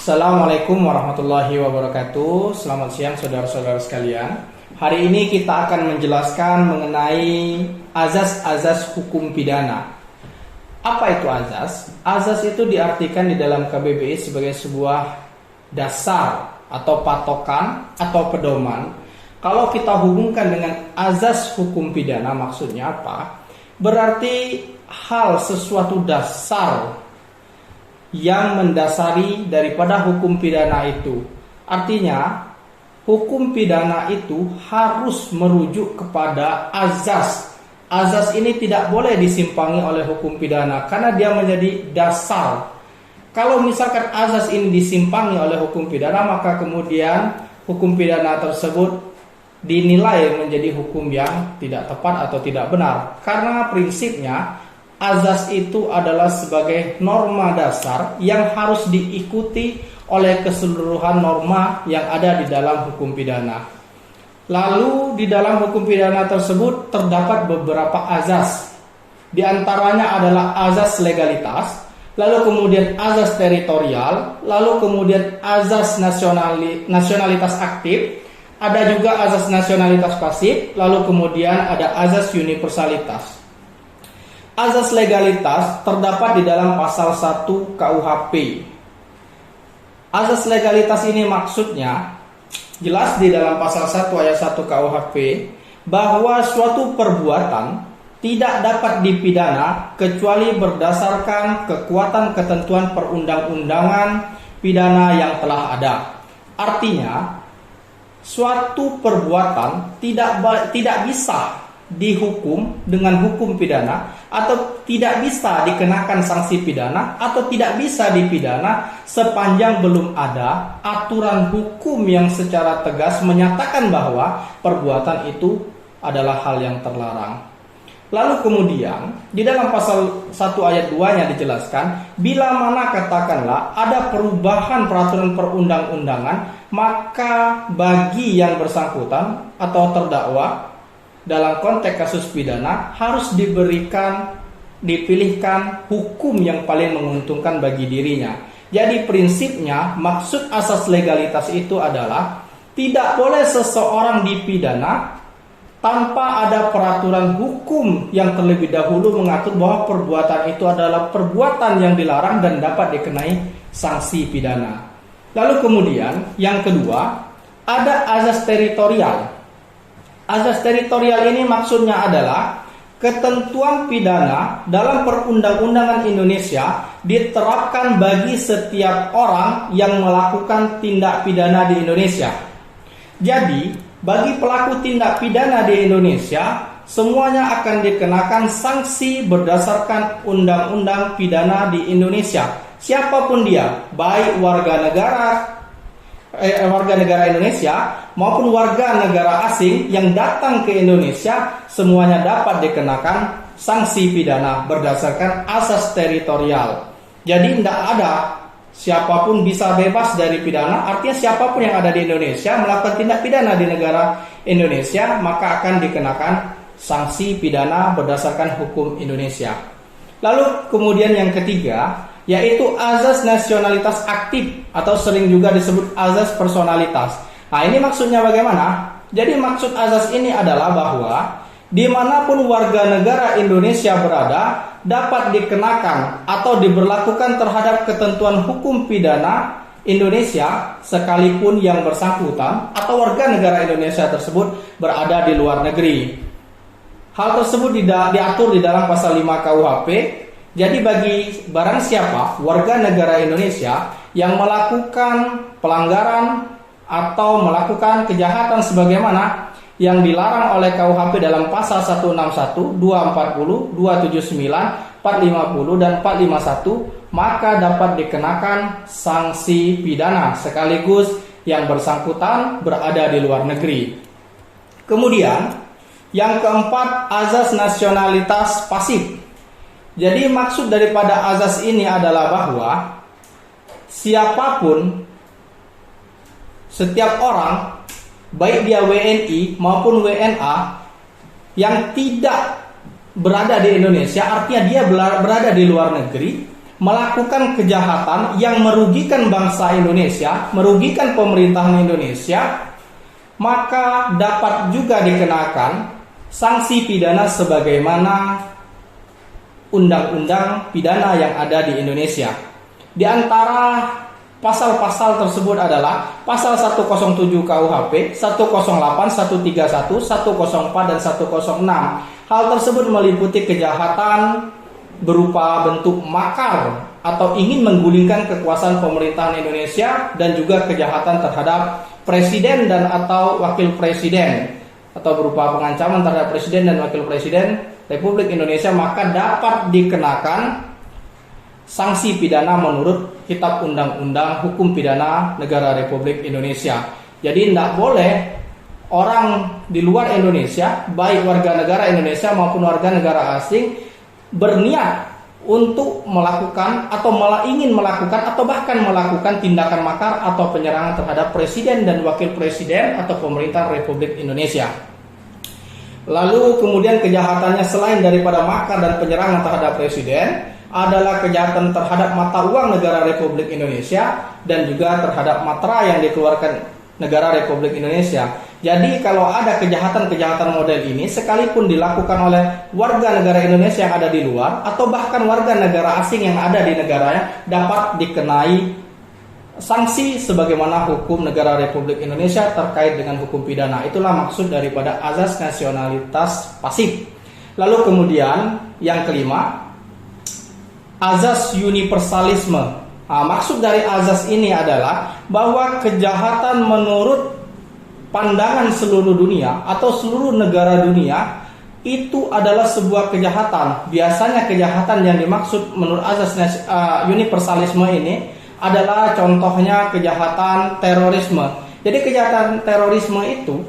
Assalamualaikum warahmatullahi wabarakatuh. Selamat siang saudara-saudara sekalian. Hari ini kita akan menjelaskan mengenai azas-azas hukum pidana. Apa itu azas? Azas itu diartikan di dalam KBBI sebagai sebuah dasar atau patokan atau pedoman. Kalau kita hubungkan dengan azas hukum pidana, maksudnya apa? Berarti hal sesuatu dasar yang mendasari daripada hukum pidana itu. Artinya, hukum pidana itu harus merujuk kepada azas. Azas ini tidak boleh disimpangi oleh hukum pidana karena dia menjadi dasar. Kalau misalkan azas ini disimpangi oleh hukum pidana, maka kemudian hukum pidana tersebut dinilai menjadi hukum yang tidak tepat atau tidak benar. Karena prinsipnya azas itu adalah sebagai norma dasar yang harus diikuti oleh keseluruhan norma yang ada di dalam hukum pidana. Lalu di dalam hukum pidana tersebut terdapat beberapa azas. Di antaranya adalah azas legalitas, lalu kemudian azas teritorial, lalu kemudian azas nasionalitas aktif, ada juga azas nasionalitas pasif, lalu kemudian ada azas universalitas. Azas legalitas terdapat di dalam pasal 1 KUHP. Azas legalitas ini maksudnya jelas di dalam pasal 1 ayat 1 KUHP bahwa suatu perbuatan tidak dapat dipidana kecuali berdasarkan kekuatan ketentuan perundang-undangan pidana yang telah ada. Artinya, suatu perbuatan tidak bisa dihukum dengan hukum pidana atau tidak bisa dikenakan sanksi pidana atau tidak bisa dipidana sepanjang belum ada aturan hukum yang secara tegas menyatakan bahwa perbuatan itu adalah hal yang terlarang. Lalu kemudian di dalam pasal 1 ayat 2-nya dijelaskan, bila mana katakanlah ada perubahan peraturan perundang-undangan, maka bagi yang bersangkutan atau terdakwa dalam konteks kasus pidana harus dipilihkan hukum yang paling menguntungkan bagi dirinya. Jadi prinsipnya maksud asas legalitas itu adalah tidak boleh seseorang dipidana tanpa ada peraturan hukum yang terlebih dahulu mengatur bahwa perbuatan itu adalah perbuatan yang dilarang dan dapat dikenai sanksi pidana. Lalu kemudian yang kedua ada azas teritorial. Azas teritorial ini maksudnya adalah ketentuan pidana dalam perundang-undangan Indonesia diterapkan bagi setiap orang yang melakukan tindak pidana di Indonesia. Jadi, bagi pelaku tindak pidana di Indonesia, semuanya akan dikenakan sanksi berdasarkan undang-undang pidana di Indonesia. Siapapun dia, baik warga negara Indonesia maupun warga negara asing yang datang ke Indonesia, semuanya dapat dikenakan sanksi pidana berdasarkan asas teritorial. Jadi tidak ada siapapun bisa bebas dari pidana. Artinya siapapun yang ada di Indonesia melakukan tindak pidana di negara Indonesia, maka akan dikenakan sanksi pidana berdasarkan hukum Indonesia. Lalu kemudian yang ketiga yaitu azas nasionalitas aktif atau sering juga disebut azas personalitas. Nah, ini maksudnya bagaimana? Jadi maksud azas ini adalah bahwa dimanapun warga negara Indonesia berada dapat dikenakan atau diberlakukan terhadap ketentuan hukum pidana Indonesia sekalipun yang bersangkutan atau warga negara Indonesia tersebut berada di luar negeri. Hal tersebut diatur di dalam pasal 5 KUHP. Jadi bagi barang siapa warga negara Indonesia yang melakukan pelanggaran atau melakukan kejahatan sebagaimana yang dilarang oleh KUHP dalam pasal 161, 240, 279, 450 dan 451, maka dapat dikenakan sanksi pidana sekaligus yang bersangkutan berada di luar negeri. Kemudian yang keempat, azas nasionalitas pasif. Jadi maksud daripada azas ini adalah bahwa siapapun, setiap orang, baik dia WNI maupun WNA yang tidak berada di Indonesia, artinya dia berada di luar negeri, melakukan kejahatan yang merugikan bangsa Indonesia, merugikan pemerintahan Indonesia, maka dapat juga dikenakan sanksi pidana sebagaimana undang-undang pidana yang ada di Indonesia. Di antara pasal-pasal tersebut adalah pasal 107 KUHP, 108, 131, 104, dan 106. Hal tersebut meliputi kejahatan berupa bentuk makar atau ingin menggulingkan kekuasaan pemerintahan Indonesia, dan juga kejahatan terhadap presiden dan atau wakil presiden, atau berupa pengancaman terhadap presiden dan wakil presiden Republik Indonesia, maka dapat dikenakan sanksi pidana menurut Kitab Undang-Undang Hukum Pidana Negara Republik Indonesia. Jadi tidak boleh orang di luar Indonesia, baik warga negara Indonesia maupun warga negara asing, berniat untuk melakukan atau ingin melakukan atau bahkan melakukan tindakan makar atau penyerangan terhadap presiden dan wakil presiden atau pemerintah Republik Indonesia. Lalu kemudian kejahatannya selain daripada makar dan penyerangan terhadap presiden adalah kejahatan terhadap mata uang negara Republik Indonesia dan juga terhadap matra yang dikeluarkan negara Republik Indonesia. Jadi kalau ada kejahatan-kejahatan model ini sekalipun dilakukan oleh warga negara Indonesia yang ada di luar atau bahkan warga negara asing yang ada di negaranya, dapat dikenai sanksi sebagaimana hukum negara Republik Indonesia terkait dengan hukum pidana. Itulah maksud daripada azas nasionalitas pasif. Lalu kemudian yang kelima, azas universalisme. Maksud dari azas ini adalah bahwa kejahatan menurut pandangan seluruh dunia atau seluruh negara dunia itu adalah sebuah kejahatan. Biasanya kejahatan yang dimaksud menurut azas universalisme ini adalah contohnya kejahatan terorisme. Jadi kejahatan terorisme itu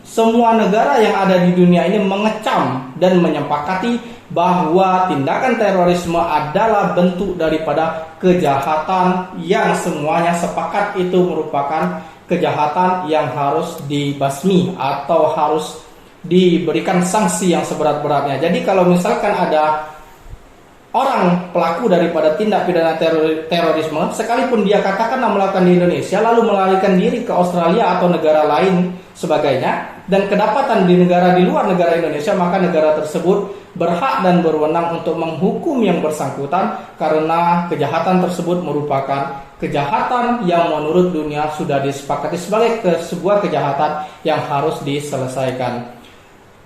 semua negara yang ada di dunia ini mengecam dan menyepakati bahwa tindakan terorisme adalah bentuk daripada kejahatan yang semuanya sepakat itu merupakan kejahatan yang harus dibasmi atau harus diberikan sanksi yang seberat-beratnya. Jadi kalau misalkan ada orang pelaku daripada tindak pidana terorisme, sekalipun dia katakanlah melakukan di Indonesia lalu melarikan diri ke Australia atau negara lain sebagainya, dan kedapatan di negara di luar negara Indonesia, maka negara tersebut berhak dan berwenang untuk menghukum yang bersangkutan karena kejahatan tersebut merupakan kejahatan yang menurut dunia sudah disepakati sebagai sebuah kejahatan yang harus diselesaikan.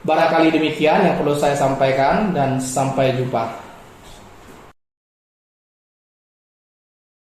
Barangkali demikian yang perlu saya sampaikan, dan sampai jumpa.